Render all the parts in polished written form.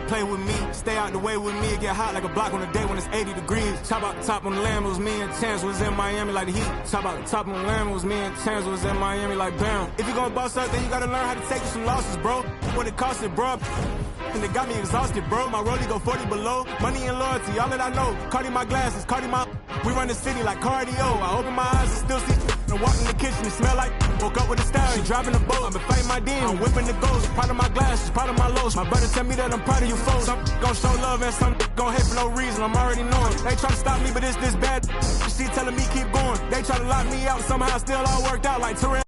play with me, stay out the way with me, it get hot like a block on a day when it's 80 degrees. Top out the top on the Lamb, it was me and Chance was in Miami like the Heat. Top out the top on the Lamb, it was me and Chance was in Miami like bam. If you gonna boss up, then you gotta learn how to take some losses, bro. What it cost it, bro. And they got me exhausted, bro. My rollie go 40 below. Money and loyalty, all that I know. Cardi my glasses, Cardi my... We run the city like cardio. I open my eyes and still see... And walk in the kitchen, it smell like... Woke up with a style, she driving the boat. I'm fighting my demon, I'm whipping the ghost. Proud of my glasses, proud of my lows. My brother tell me that I'm proud of you folks. Some gon' show love and some gon' hate for no reason. I'm already knowing. They try to stop me, but it's this bad. She telling me keep going. They try to lock me out, somehow still all worked out like Terrell.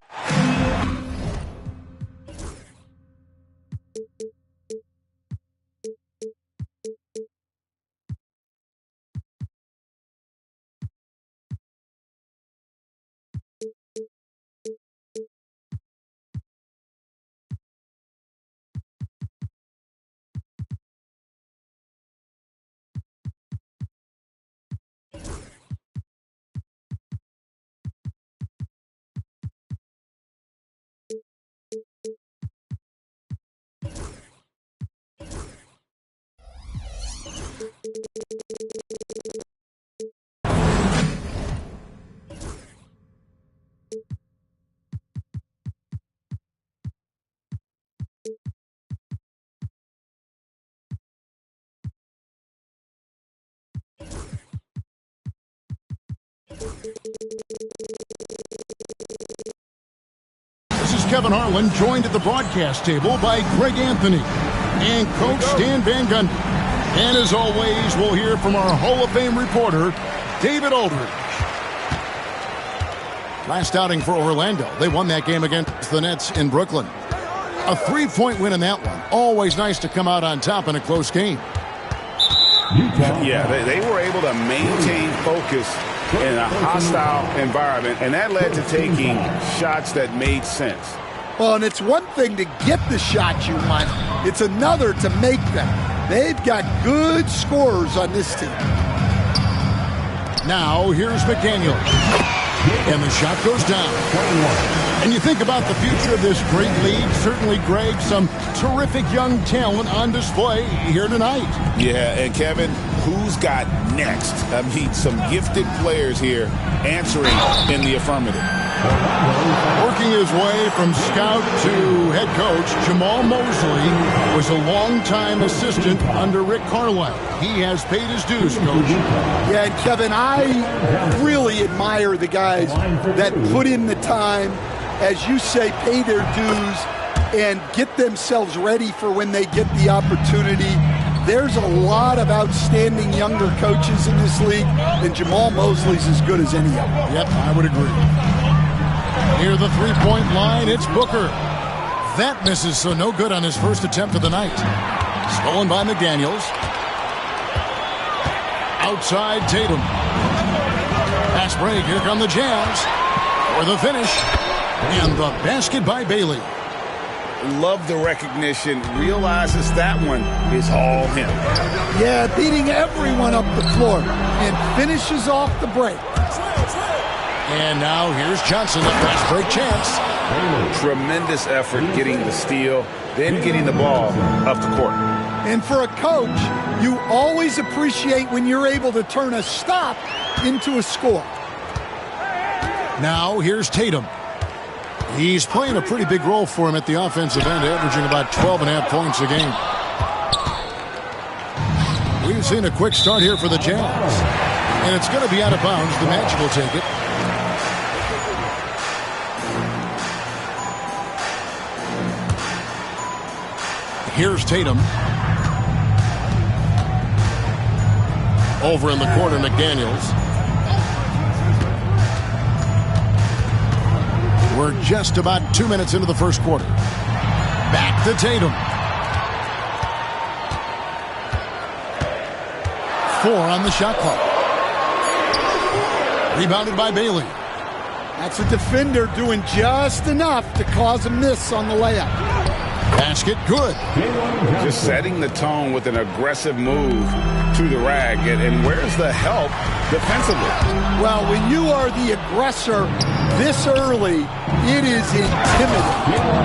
This is Kevin Harlan, joined at the broadcast table by Greg Anthony and Coach Stan Van Gundy. And as always, we'll hear from our Hall of Fame reporter, David Aldridge. Last outing for Orlando. They won that game against the Nets in Brooklyn. A 3-point win in that one. Always nice to come out on top in a close game. Yeah, they were able to maintain focus in a hostile environment, and that led to taking shots that made sense. Well, and it's one thing to get the shots you want. It's another to make them. They've got good scorers on this team. Now, here's McDaniel. And the shot goes down. And you think about the future of this great league. Certainly, Greg, some terrific young talent on display here tonight. Yeah, and Kevin, who's got next? I mean, some gifted players here answering in the affirmative. Working his way from scout to head coach, Jamal Mosley was a longtime assistant under Rick Carlisle. He has paid his dues, Coach. Yeah, and Kevin, I really admire the guys that put in the time, as you say, pay their dues, and get themselves ready for when they get the opportunity. There's a lot of outstanding younger coaches in this league, and Jamal Mosley's as good as any of them. Yep, I would agree. Near the three-point line, it's Booker. That misses, so no good on his first attempt of the night. Stolen by McDaniels. Outside Tatum. Pass break, here come the Jazz. For the finish. And the basket by Bailey. Love the recognition. Realizes that one is all him. Yeah, beating everyone up the floor. And finishes off the break. And now here's Johnson, a fast break chance. Tremendous effort getting the steal, then getting the ball up the court. And for a coach, you always appreciate when you're able to turn a stop into a score. Now here's Tatum. He's playing a pretty big role for him at the offensive end, averaging about 12.5 points a game. We've seen a quick start here for the Jazz. And it's going to be out of bounds. The Magic will take it. Here's Tatum. Over in the corner, McDaniels. We're just about 2 minutes into the first quarter. Back to Tatum. 4 on the shot clock. Rebounded by Bailey. That's a defender doing just enough to cause a miss on the layup. Basket good. Just setting the tone with an aggressive move to the rag. And where's the help defensively? Well, when you are the aggressor this early, it is intimidating.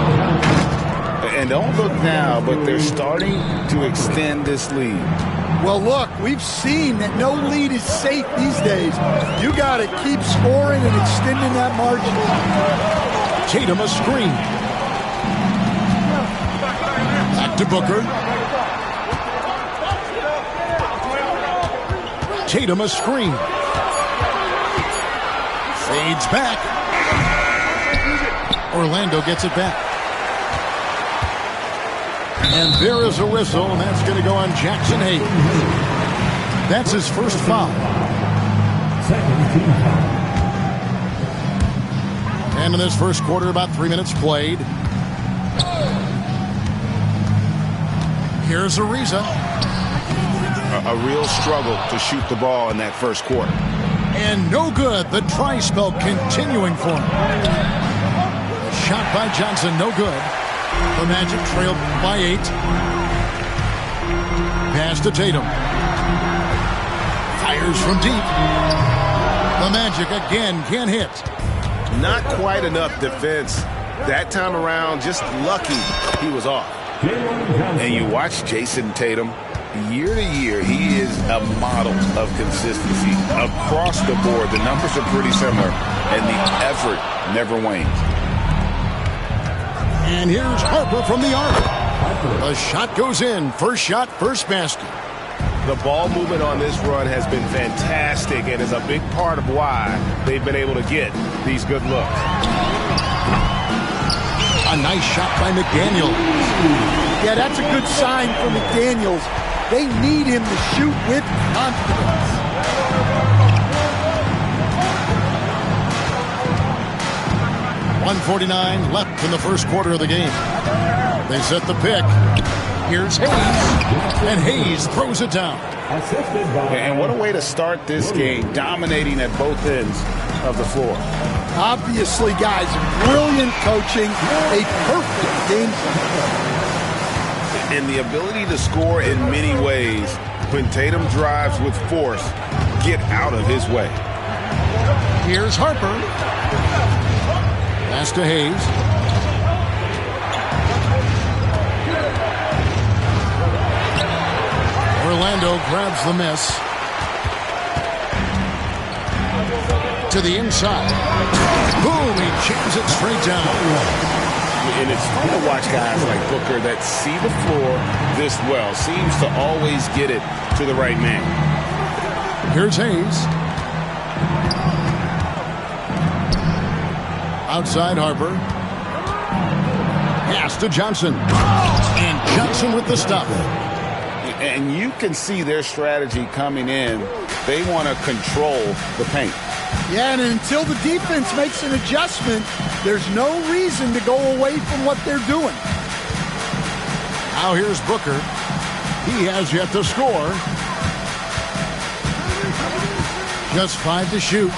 And don't look now, but they're starting to extend this lead. Well, look, we've seen that no lead is safe these days. You got to keep scoring and extending that margin. Tatum a screen. Back to Booker. Tatum a screen. Fades back. Orlando gets it back. And there is a whistle, and that's going to go on Jackson Hayes. That's his first foul. And in this first quarter, about 3 minutes played. Here's Ariza. A real struggle to shoot the ball in that first quarter. And no good. The try spell continuing for him. Shot by Johnson, no good. The Magic trailed by 8. Pass to Tatum. Fires from deep. The Magic again can't hit. Not quite enough defense. That time around, just lucky he was off. And you watch Jason Tatum. Year to year, he is a model of consistency. Across the board, the numbers are pretty similar, and the effort never wanes. And here's Harper from the arc. The shot goes in. First shot, first basket. The ball movement on this run has been fantastic and is a big part of why they've been able to get these good looks. A nice shot by McDaniels. Yeah, that's a good sign for McDaniels. They need him to shoot with confidence. .149 left in the first quarter of the game. They set the pick. Here's Hayes. And Hayes throws it down. And what a way to start this game, dominating at both ends of the floor. Obviously, guys, brilliant coaching, a perfect game plan. And the ability to score in many ways. When Tatum drives with force, get out of his way. Here's Harper. Pass to Hayes. Orlando grabs the miss. To the inside. Boom, he jams it straight down. And it's fun to watch guys like Booker that see the floor this well. Seems to always get it to the right man. Here's Hayes. Outside Harper. Pass to Johnson. And Johnson with the stop. And you can see their strategy coming in. They want to control the paint. Yeah, and until the defense makes an adjustment, there's no reason to go away from what they're doing. Now here's Booker. He has yet to score. Just 5 to shoot.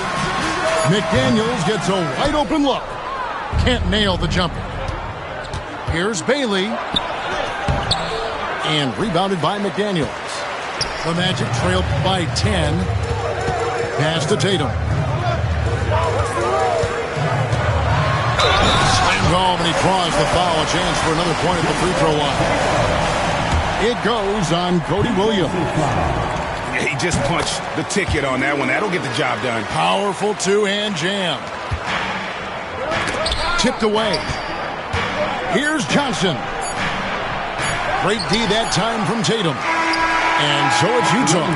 McDaniels gets a wide open look. Can't nail the jumper. Here's Bailey. And rebounded by McDaniels. The Magic trailed by 10. Pass to Tatum. Slammed home, and he draws the foul. A chance for another point at the free throw line. It goes on Cody Williams. He just punched the ticket on that one. That'll get the job done. Powerful two-hand jam. Tipped away. Here's Johnson. Great D that time from Tatum. And so it's Utah,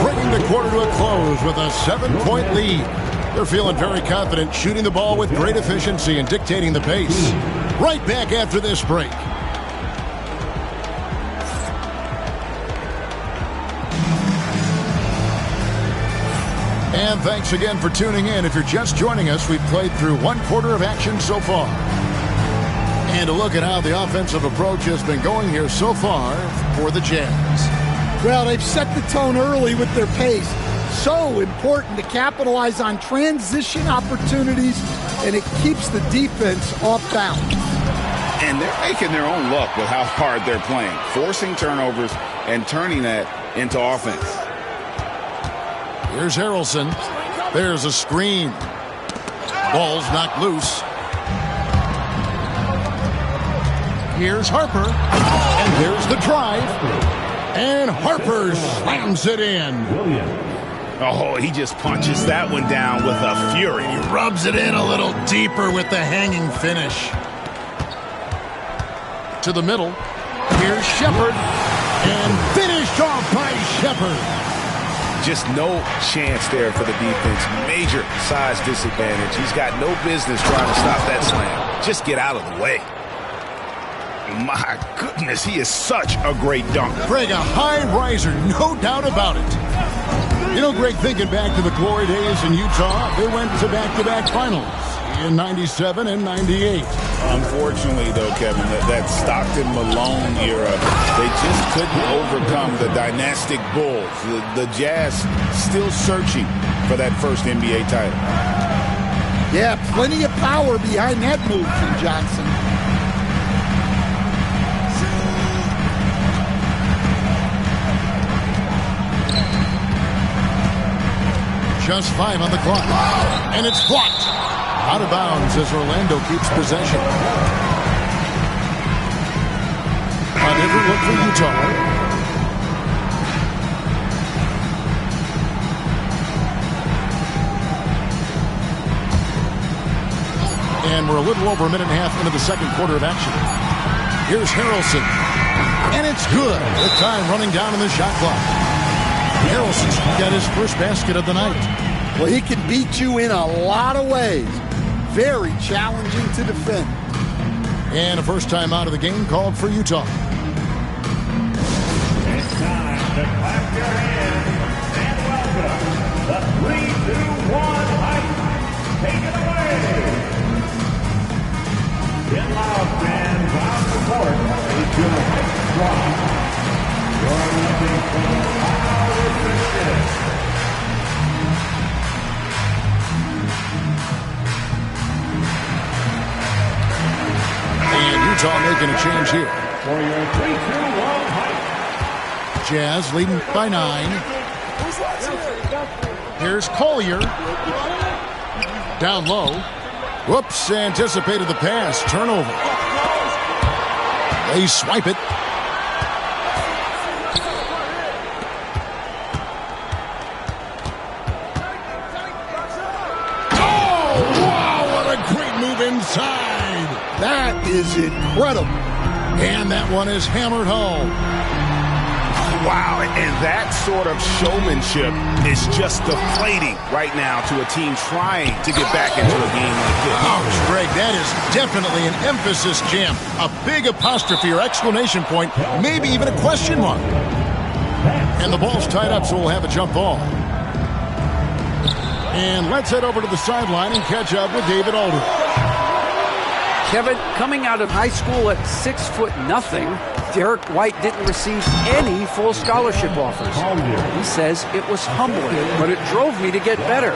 bringing the quarter to a close with a 7-point lead. They're feeling very confident, shooting the ball with great efficiency and dictating the pace. Right back after this break. And thanks again for tuning in. If you're just joining us, we've played through one quarter of action so far. And a look at how the offensive approach has been going here so far for the Jazz. Well, they've set the tone early with their pace. So important to capitalize on transition opportunities, and it keeps the defense off balance. And they're making their own luck with how hard they're playing, forcing turnovers and turning that into offense. Here's Harrelson. There's a screen. Ball's knocked loose. Here's Harper. And there's the drive. And Harper slams it in. Oh, he just punches that one down with a fury. He rubs it in a little deeper with the hanging finish. To the middle. Here's Shepard. And finished off by Shepard. Just no chance there for the defense. Major size disadvantage. He's got no business trying to stop that slam. Just get out of the way. My goodness, he is such a great dunker. Greg, a high riser, no doubt about it. You know, Greg, thinking back to the glory days in Utah, they went to back-to-back finals in 97 and 98. Unfortunately, though, Kevin, that Stockton-Malone era, they just couldn't overcome the dynastic Bulls. The Jazz still searching for that first NBA title. Yeah, plenty of power behind that move from Johnson. Just 5 on the clock. And it's blocked. Out of bounds as Orlando keeps possession. On every look for Utah. And we're a little over a minute and a half into the second quarter of action. Here's Harrelson. And it's good. With time running down in the shot clock. Harrelson's got his first basket of the night. Well, he can beat you in a lot of ways. Very challenging to defend. And a first time out of the game called for Utah. It's time to clap your hands and welcome the 3-2-1 Heights. Take it away. In loud fans, our support is your Heights Rock. You're looking for the power of the And Utah making a change here. For your 3-2-1 Heights. Jazz leading by 9. Here's Collier. Down low. Whoops, anticipated the pass. Turnover. They swipe it. Oh, wow, what a great move inside. That is incredible. And that one is hammered home. Wow, and that sort of showmanship is just deflating right now to a team trying to get back into a game like this. Ouch, Greg, that is definitely an emphasis jam. A big apostrophe or exclamation point, maybe even a question mark. And the ball's tied up, so we'll have a jump ball. And let's head over to the sideline and catch up with David Aldridge. Kevin, coming out of high school at 6'0", Derek White didn't receive any full scholarship offers. He says it was humbling, but it drove me to get better.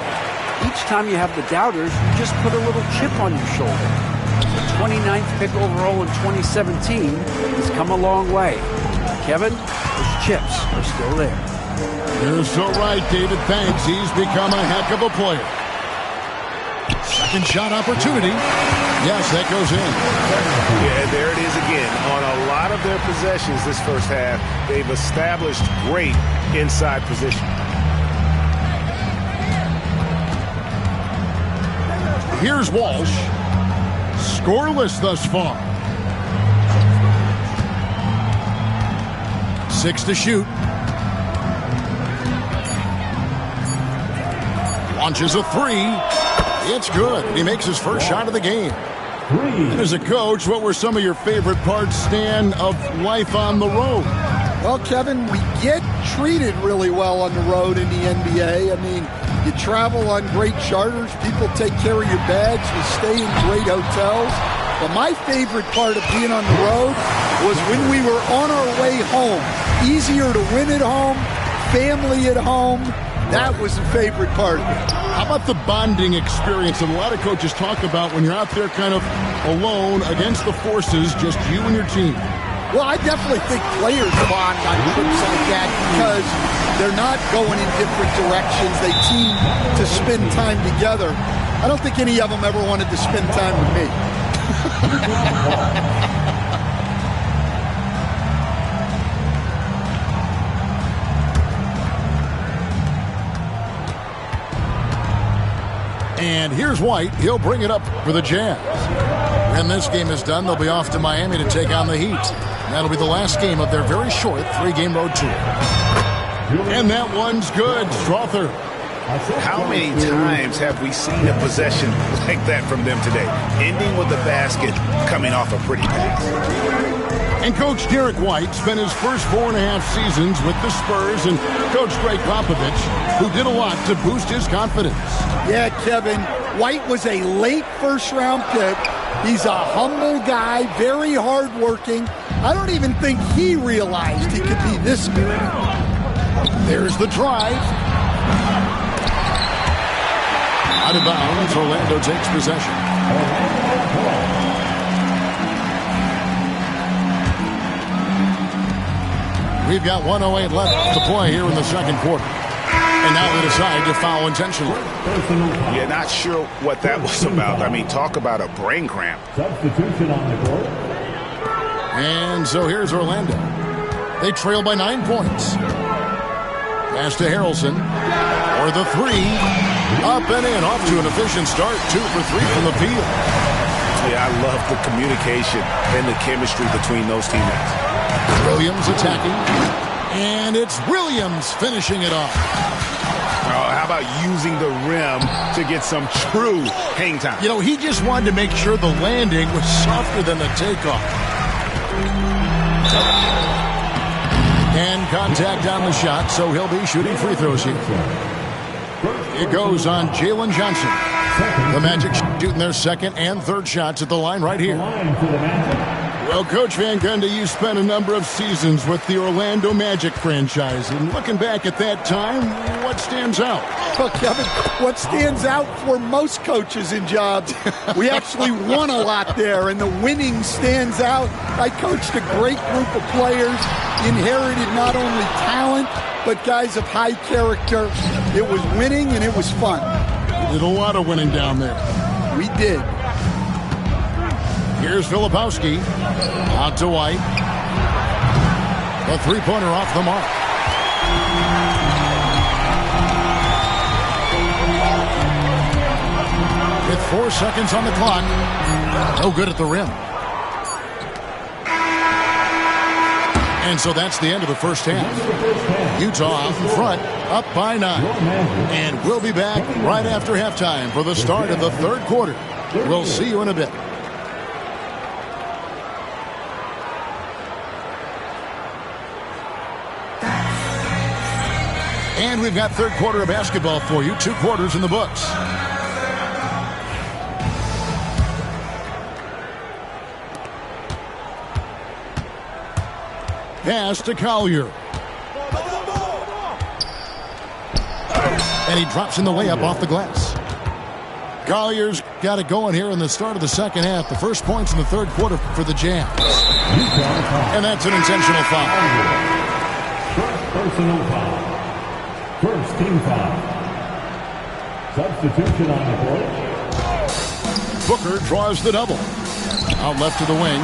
Each time you have the doubters, you just put a little chip on your shoulder. The 29th pick overall in 2017 has come a long way. Kevin, those chips are still there. You're so right, David. Thanks. He's become a heck of a player. Second shot opportunity. Yes, that goes in. Yeah, there it is again. On a lot of their possessions this first half, they've established great inside position. Here's Walsh. Scoreless thus far. 6 to shoot. Launches a 3. It's good. He makes his first shot of the game. And as a coach, what were some of your favorite parts, Stan, of life on the road? Well, Kevin, we get treated really well on the road in the NBA. I mean, you travel on great charters. People take care of your bags. You stay in great hotels. But my favorite part of being on the road was when we were on our way home. Easier to win at home, family at home. That was the favorite part of it. How about the bonding experience that a lot of coaches talk about when you're out there kind of alone against the forces, just you and your team? Well, I definitely think players bond on trips like that because they're not going in different directions. They team to spend time together. I don't think any of them ever wanted to spend time with me. And here's White. He'll bring it up for the Jazz. When this game is done, they'll be off to Miami to take on the Heat. That'll be the last game of their very short 3-game road tour. And that one's good. Strother. How many times have we seen a possession like that from them today? Ending with the basket, coming off a pretty pass. And Coach Derek White spent his first 4.5 seasons with the Spurs and Coach Greg Popovich, who did a lot to boost his confidence. Yeah, Kevin, White was a late first-round pick. He's a humble guy, very hardworking. I don't even think he realized he could be this good. There's the drive. Out of bounds, Orlando takes possession. We've got 1:08 left to play here in the second quarter. And now they decide to foul intentionally. Yeah, not sure what that was about. I mean, talk about a brain cramp. Substitution on the court. And so here's Orlando. They trail by 9 points. Pass to Harrelson. Or the three. Up and in. Off to an efficient start. 2 for 3 from the field. Yeah, I love the communication and the chemistry between those teammates. Williams attacking. And it's Williams finishing it off. Oh, how about using the rim to get some true hang time? You know, he just wanted to make sure the landing was softer than the takeoff. And contact on the shot, so he'll be shooting free throws here. It goes on Jalen Johnson. The Magic shooting their second and third shots at the line right here. Well, Coach Van Gundy, you spent a number of seasons with the Orlando Magic franchise. And looking back at that time, what stands out? Well, Kevin, what stands out for most coaches in jobs, we actually won a lot there, and the winning stands out. I coached a great group of players, inherited not only talent, but guys of high character. It was winning, and it was fun. You did a lot of winning down there. We did. Here's Filipowski. Out to White. The three-pointer off the mark. With 4 seconds on the clock. No good at the rim. And so that's the end of the first half. Utah out in front, up by 9. And we'll be back right after halftime for the start of the third quarter. We'll see you in a bit. And we've got third quarter of basketball for you. 2 quarters in the books. Pass to Collier. And he drops in the layup off the glass. Collier's got it going here in the start of the second half. The first points in the third quarter for the Jazz. And that's an intentional foul. First personal foul. First team foul. Substitution on the court. Booker draws the double. Out left to the wing.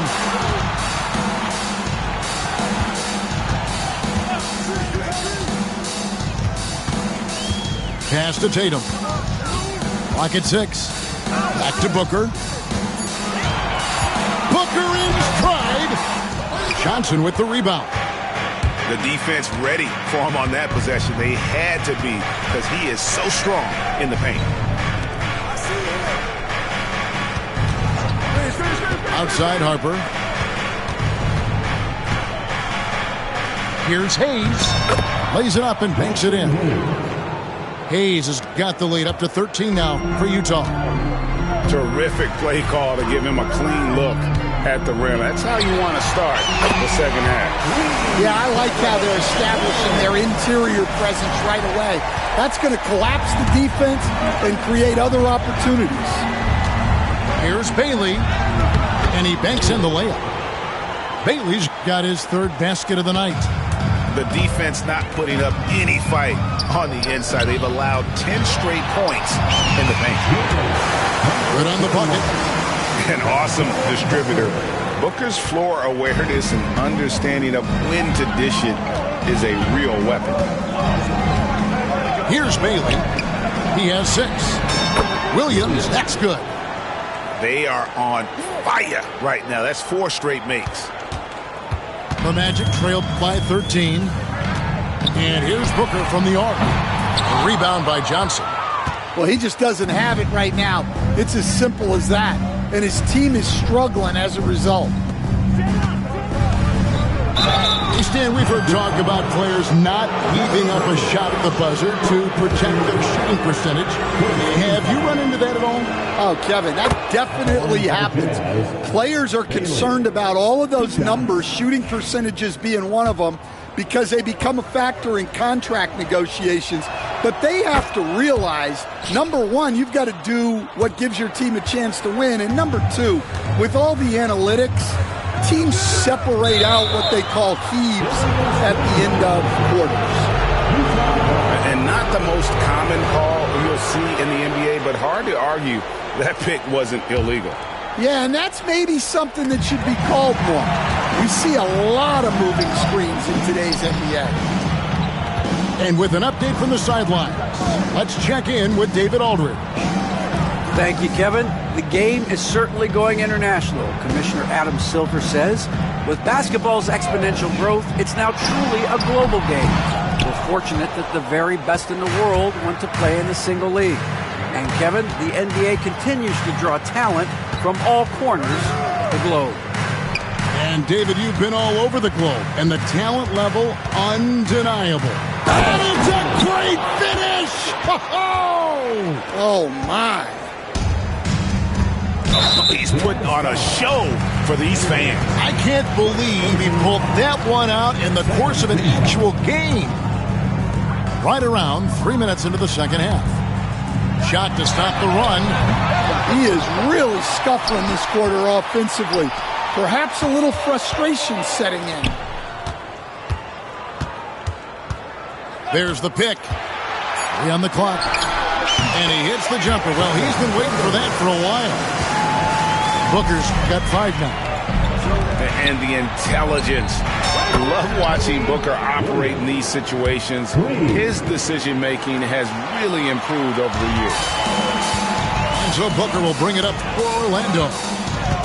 Pass to Tatum. Clock at 6. Back to Booker. Booker in stride. Johnson with the rebound. The defense ready for him on that possession. They had to be, because he is so strong in the paint. Outside Harper. Here's Hayes. Lays it up and banks it in. Hayes has got the lead up to 13 now for Utah. Terrific play call to give him a clean look at the rim. That's how you want to start the second half. Yeah, I like how they're establishing their interior presence right away. That's going to collapse the defense and create other opportunities. Here's Bailey, and he banks in the layup. Bailey's got his third basket of the night. The defense not putting up any fight on the inside. They've allowed 10 straight points in the paint. Good on the bucket. An awesome distributor. Booker's floor awareness and understanding of when to dish it is a real weapon. Here's Bailey. He has 6. Williams, that's good. They are on fire right now. That's 4 straight makes. The Magic trailed by 13. And here's Booker from the arc. A rebound by Johnson. Well, he just doesn't have it right now. It's as simple as that. And his team is struggling as a result. Hey, Stan, we've heard talk about players not heaving up a shot at the buzzer to protect their shooting percentage. Have you run into that at all? Oh, Kevin, that definitely happens. Players are concerned about all of those numbers, shooting percentages being one of them, because they become a factor in contract negotiations. But they have to realize, number one, you've got to do what gives your team a chance to win. And number two, with all the analytics, teams separate out what they call heaves at the end of quarters. And not the most common call you'll see in the NBA, but hard to argue that pick wasn't illegal. Yeah, and that's maybe something that should be called more. We see a lot of moving screens in today's NBA. And with an update from the sidelines, let's check in with David Aldridge. Thank you, Kevin. The game is certainly going international. Commissioner Adam Silver says, with basketball's exponential growth, it's now truly a global game. We're fortunate that the very best in the world want to play in a single league. And Kevin, the NBA continues to draw talent from all corners of the globe. And David, you've been all over the globe, and the talent level undeniable. And it's a great finish! Oh, my. He's putting on a show for these fans. I can't believe he pulled that one out in the course of an actual game. Right around 3 minutes into the second half. Shot to stop the run. He is really scuffling this quarter offensively. Perhaps a little frustration setting in. There's the pick. 3 on the clock. And he hits the jumper. Well, he's been waiting for that for a while. Booker's got 5 now. And the intelligence. Love watching Booker operate in these situations. His decision-making has really improved over the years. And so Booker will bring it up for Orlando.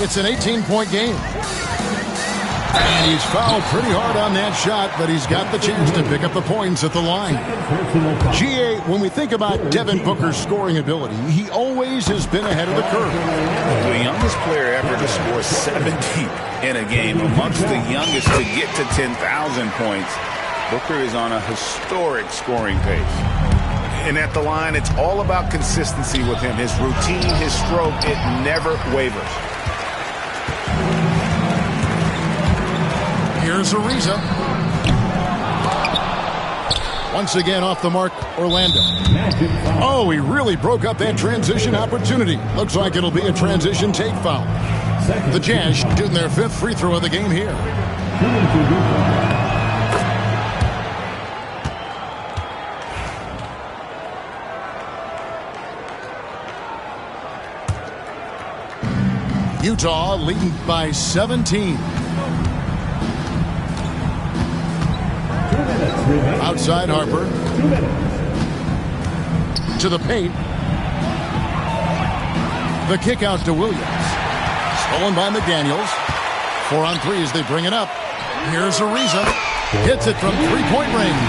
It's an 18-point game. And he's fouled pretty hard on that shot, but he's got the chance to pick up the points at the line. GA, when we think about Devin Booker's scoring ability, he always has been ahead of the curve. The youngest player ever to score 70 in a game, amongst the youngest to get to 10,000 points. Booker is on a historic scoring pace. And at the line, it's all about consistency with him. His routine, his stroke, it never wavers. Here's Ariza. Once again off the mark, Orlando. Oh, he really broke up that transition opportunity. Looks like it'll be a transition take foul. The Jazz shooting their 5th free throw of the game here. Utah leading by 17. Outside Harper. To the paint. The kick out to Williams. Stolen by McDaniels. 4 on 3 as they bring it up. Here's Ariza. Hits it from 3-point range.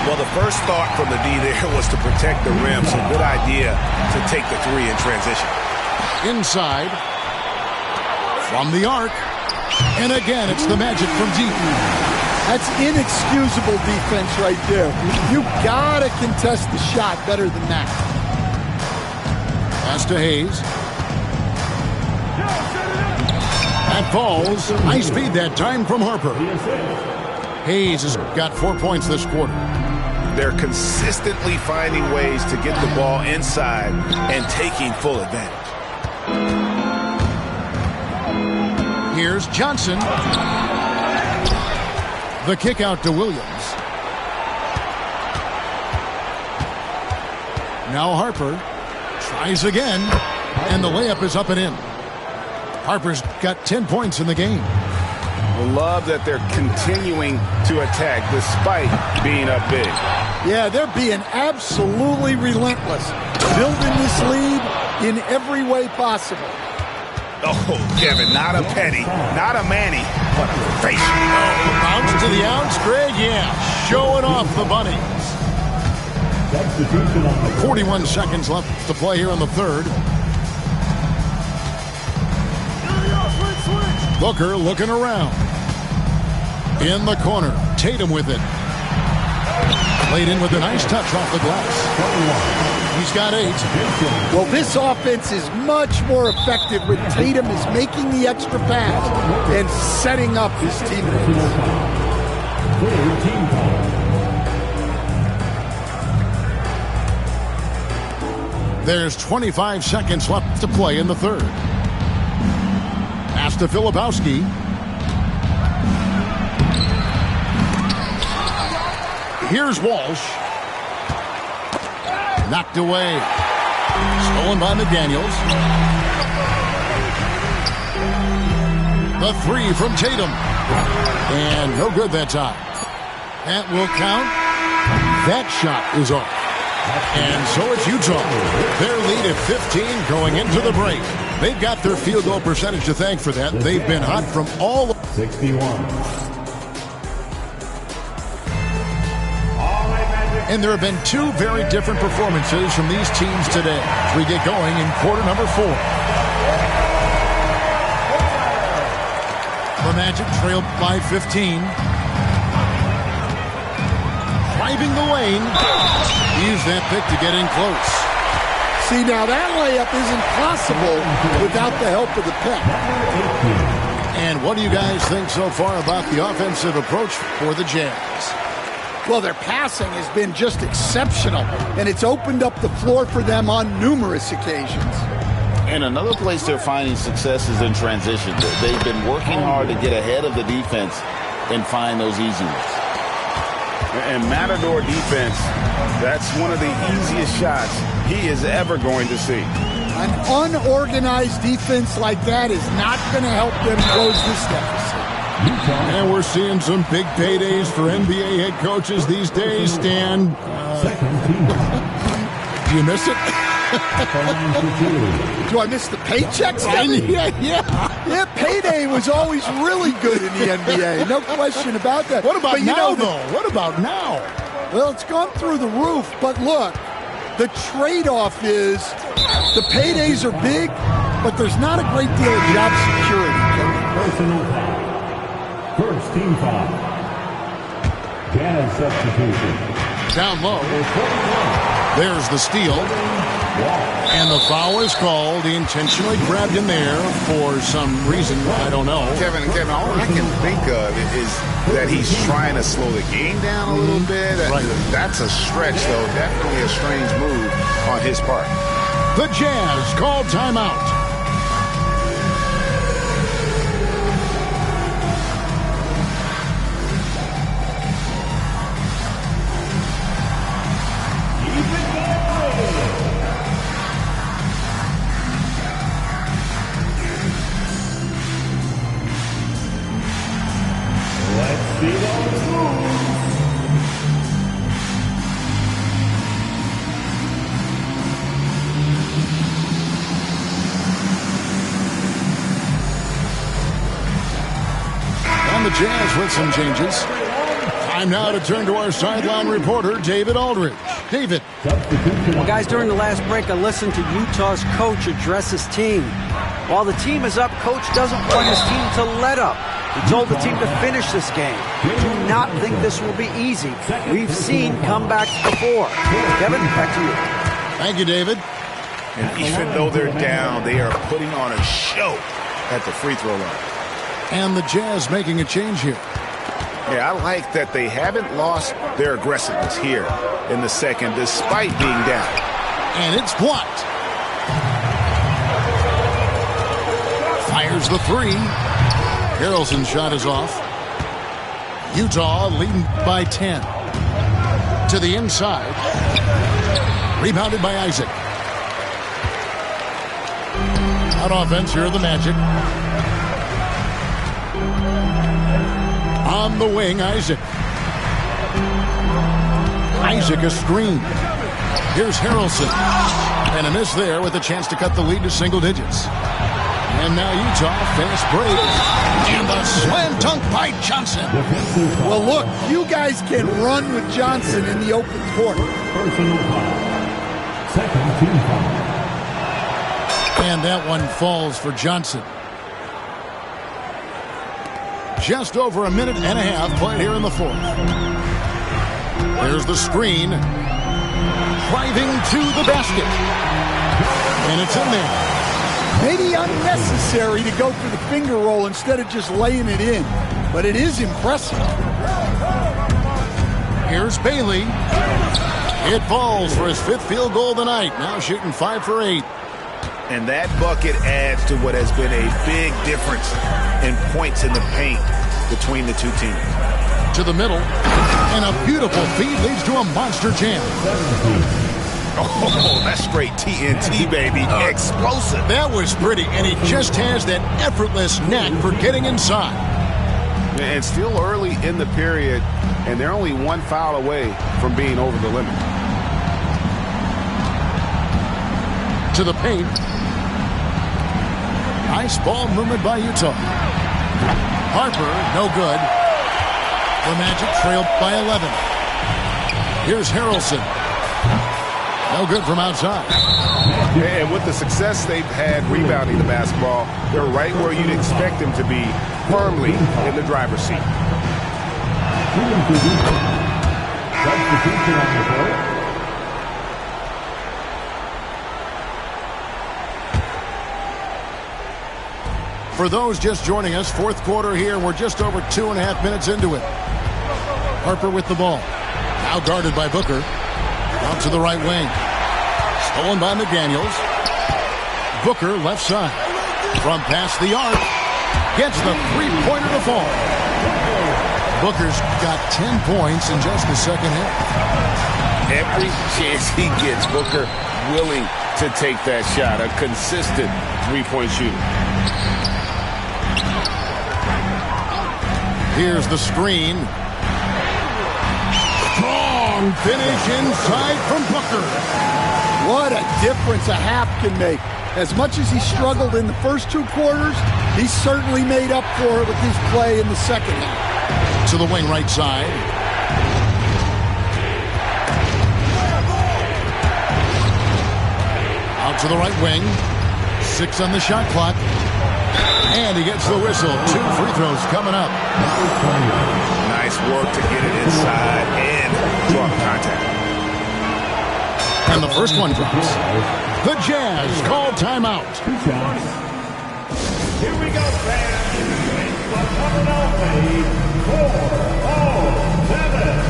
Well, the first thought from the D there was to protect the rim. So good idea to take the 3 in transition. Inside. From the arc. And again, it's the Magic from deep. That's inexcusable defense right there. You've got to contest the shot better than that. Pass to Hayes. That falls. High speed that time from Harper. Hayes has got 4 points this quarter. They're consistently finding ways to get the ball inside and taking full advantage. Here's Johnson. The kick out to Williams. Now Harper tries again, and the layup is up and in. Harper's got 10 points in the game. Love that they're continuing to attack despite being up big. Yeah, they're being absolutely relentless, building this lead in every way possible. Oh, Kevin, not a Petty, not a Manny, but a face. Oh, bounce to the ounce, Greg. Yeah, showing off the bunnies. 41 seconds left to play here in the third. Booker looking around. In the corner, Tatum with it. Laid in with a nice touch off the glass. He's got 8. Well, this offense is much more effective when Tatum is making the extra pass and setting up his teammates. There's 25 seconds left to play in the third. Pass to Filipowski. Here's Walsh. Knocked away. Stolen by McDaniels. The 3 from Tatum. And no good that time. That will count. That shot is off. And so it's Utah. Their lead at 15 going into the break. They've got their field goal percentage to thank for that. They've been hot from all 61. And there have been 2 very different performances from these teams today as we get going in quarter number 4. The Magic trail by 15. Driving the lane. Use that pick to get in close. See, now that layup isn't possible without the help of the pick. And what do you guys think so far about the offensive approach for the Jazz? Well, their passing has been just exceptional, and it's opened up the floor for them on numerous occasions. And another place they're finding success is in transition. They've been working hard to get ahead of the defense and find those easy ones. And Matador defense, that's one of the easiest shots he is ever going to see. An unorganized defense like that is not going to help them close this deficit. And we're seeing some big paydays for NBA head coaches these days, Stan. Do you miss it? Do I miss the paychecks? Yeah, payday was always really good in the NBA. No question about that. What about now, though? What about now? Well, it's gone through the roof, but look, the trade-off is the paydays are big, but there's not a great deal of job security. Personal foul. First team foul. Jazz substitution. Down low. There's the steal. And the foul is called. He intentionally grabbed him there for some reason. I don't know. Kevin, all I can think of is that he's trying to slow the game down a little bit. Right. That's a stretch, though. Definitely a strange move on his part. The Jazz call timeout. The Jazz with some changes. Time now to turn to our sideline reporter, David Aldridge. David. Well, guys, during the last break, I listened to Utah's coach address his team. While the team is up, coach doesn't want his team to let up. He told the team to finish this game. Do not think this will be easy. We've seen comebacks before. Kevin, back to you. Thank you, David. And even though they're down, they are putting on a show at the free throw line. And the Jazz making a change here. Yeah, I like that they haven't lost their aggressiveness here in the second, despite being down. And it's blocked. Fires the 3. Harrelson's shot is off. Utah leading by 10. To the inside. Rebounded by Isaac. On offense, here are the Magic. On the wing, Isaac. Isaac a screen. Here's Harrelson. And a miss there with a chance to cut the lead to single digits. And now Utah, fast break. And the slam dunk by Johnson. Well, look, you guys can run with Johnson in the open court. Personal foul. Second team foul. And that one falls for Johnson. Just over a minute and a half played here in the fourth. There's the screen. Driving to the basket. And it's in there. Maybe unnecessary to go for the finger roll instead of just laying it in. But it is impressive. Here's Bailey. It falls for his 5th field goal of the night. Now shooting 5 for 8. And that bucket adds to what has been a big difference in points in the paint between the two teams. To the middle. And a beautiful feed leads to a monster jam. Oh, that's straight TNT, baby. Explosive. That was pretty, and he just has that effortless knack for getting inside. And still early in the period, and they're only one foul away from being over the limit. To the paint. Nice ball movement by Utah. Harper, no good. The Magic trailed by 11. Here's Harrelson. No good from outside. And with the success they've had rebounding the basketball, they're right where you'd expect them to be, firmly in the driver's seat. Substitution on the court. For those just joining us, fourth quarter here. We're just over 2.5 minutes into it. Harper with the ball. Now guarded by Booker. Out to the right wing. Stolen by McDaniels. Booker left side. From past the arc. Gets the three-pointer to fall. Booker's got 10 points in just the second half. Every chance he gets, Booker willing to take that shot. A consistent three-point shooter. Here's the screen. Strong finish inside from Booker. What a difference a half can make. As much as he struggled in the first 2 quarters, he certainly made up for it with his play in the second half. To the wing right side. Out to the right wing. 6 on the shot clock. And he gets the whistle. 2 free throws coming up. Nice work to get it inside and draw contact. And the first one drops. The Jazz call timeout. Here we go, fans. It's the Philadelphia 4-0-7.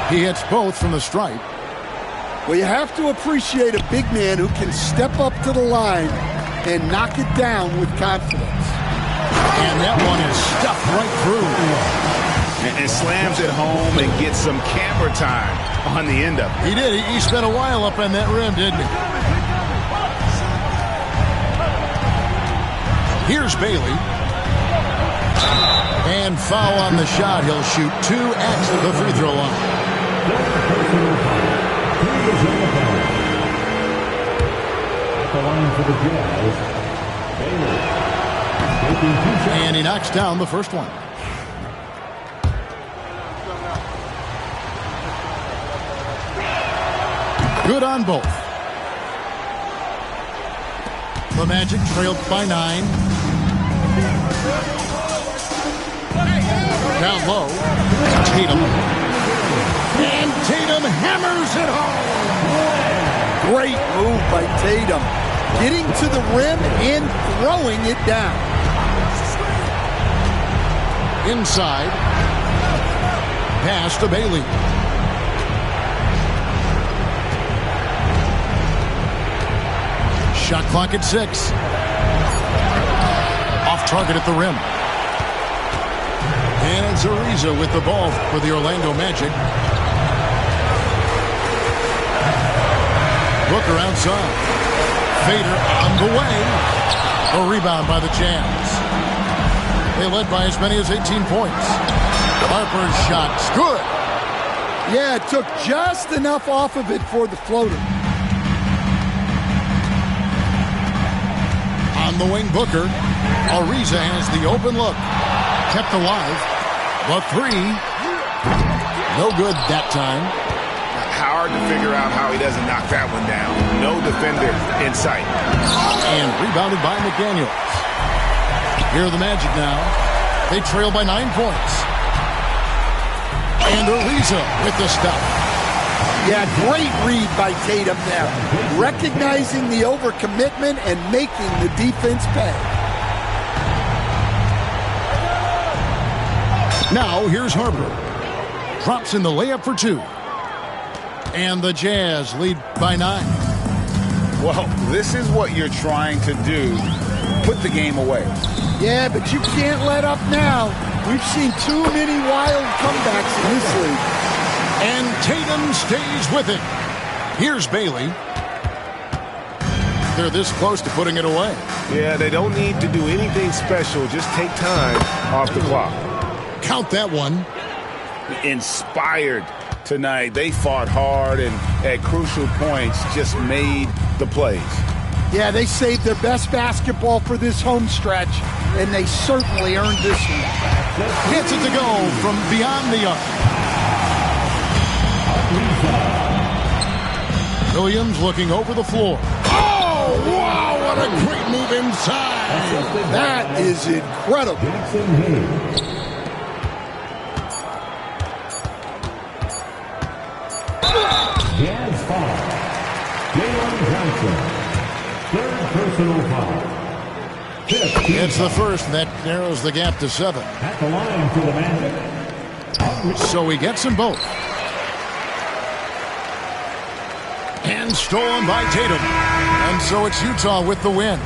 He hits both from the stripe. Well, you have to appreciate a big man who can step up to the line and knock it down with confidence. And that one is stuffed right through. And slams it home and gets some camera time on the end of it. He did. He spent a while up on that rim, didn't he? Here's Bailey. And foul on the shot. He'll shoot 2 at the free throw line. And he knocks down the first one. Good on both. The Magic trailed by 9. Down low. Tatum. And Tatum hammers it home. Great move by Tatum. Getting to the rim and throwing it down. Inside. Pass to Bailey. Shot clock at 6. Off target at the rim. And it's Ariza with the ball for the Orlando Magic. Booker outside. Fader on the way. A rebound by the Jazz. They led by as many as 18 points. Harper's shot's good. Yeah, it took just enough off of it for the floater. On the wing, Booker. Ariza has the open look. Kept alive. The 3. No good that time. Hard to figure out how he doesn't knock that one down. No defender in sight. And rebounded by McDaniels. Here are the Magic now. They trail by 9 points. And Ariza with the stop. Yeah, great read by Tatum there. Recognizing the overcommitment and making the defense pay. Now here's Harper. Drops in the layup for 2. And the Jazz lead by 9. Well, this is what you're trying to do. Put the game away. Yeah, but you can't let up now. We've seen too many wild comebacks in this league. And Tatum stays with it. Here's Bailey. They're this close to putting it away. Yeah, they don't need to do anything special. Just take time off the clock. Count that one. Inspired tonight. They fought hard and at crucial points just made the plays. Yeah, they saved their best basketball for this home stretch, and they certainly earned this one. Gets it to go from beyond the arc. Williams looking over the floor. Oh, wow, what a great move inside. That is incredible. Jazz foul. Jalen Johnson. Third personal foul. It's the first that narrows the gap to 7. At the line for the Magic. So he gets them both. And stolen by Tatum. And so it's Utah with the win.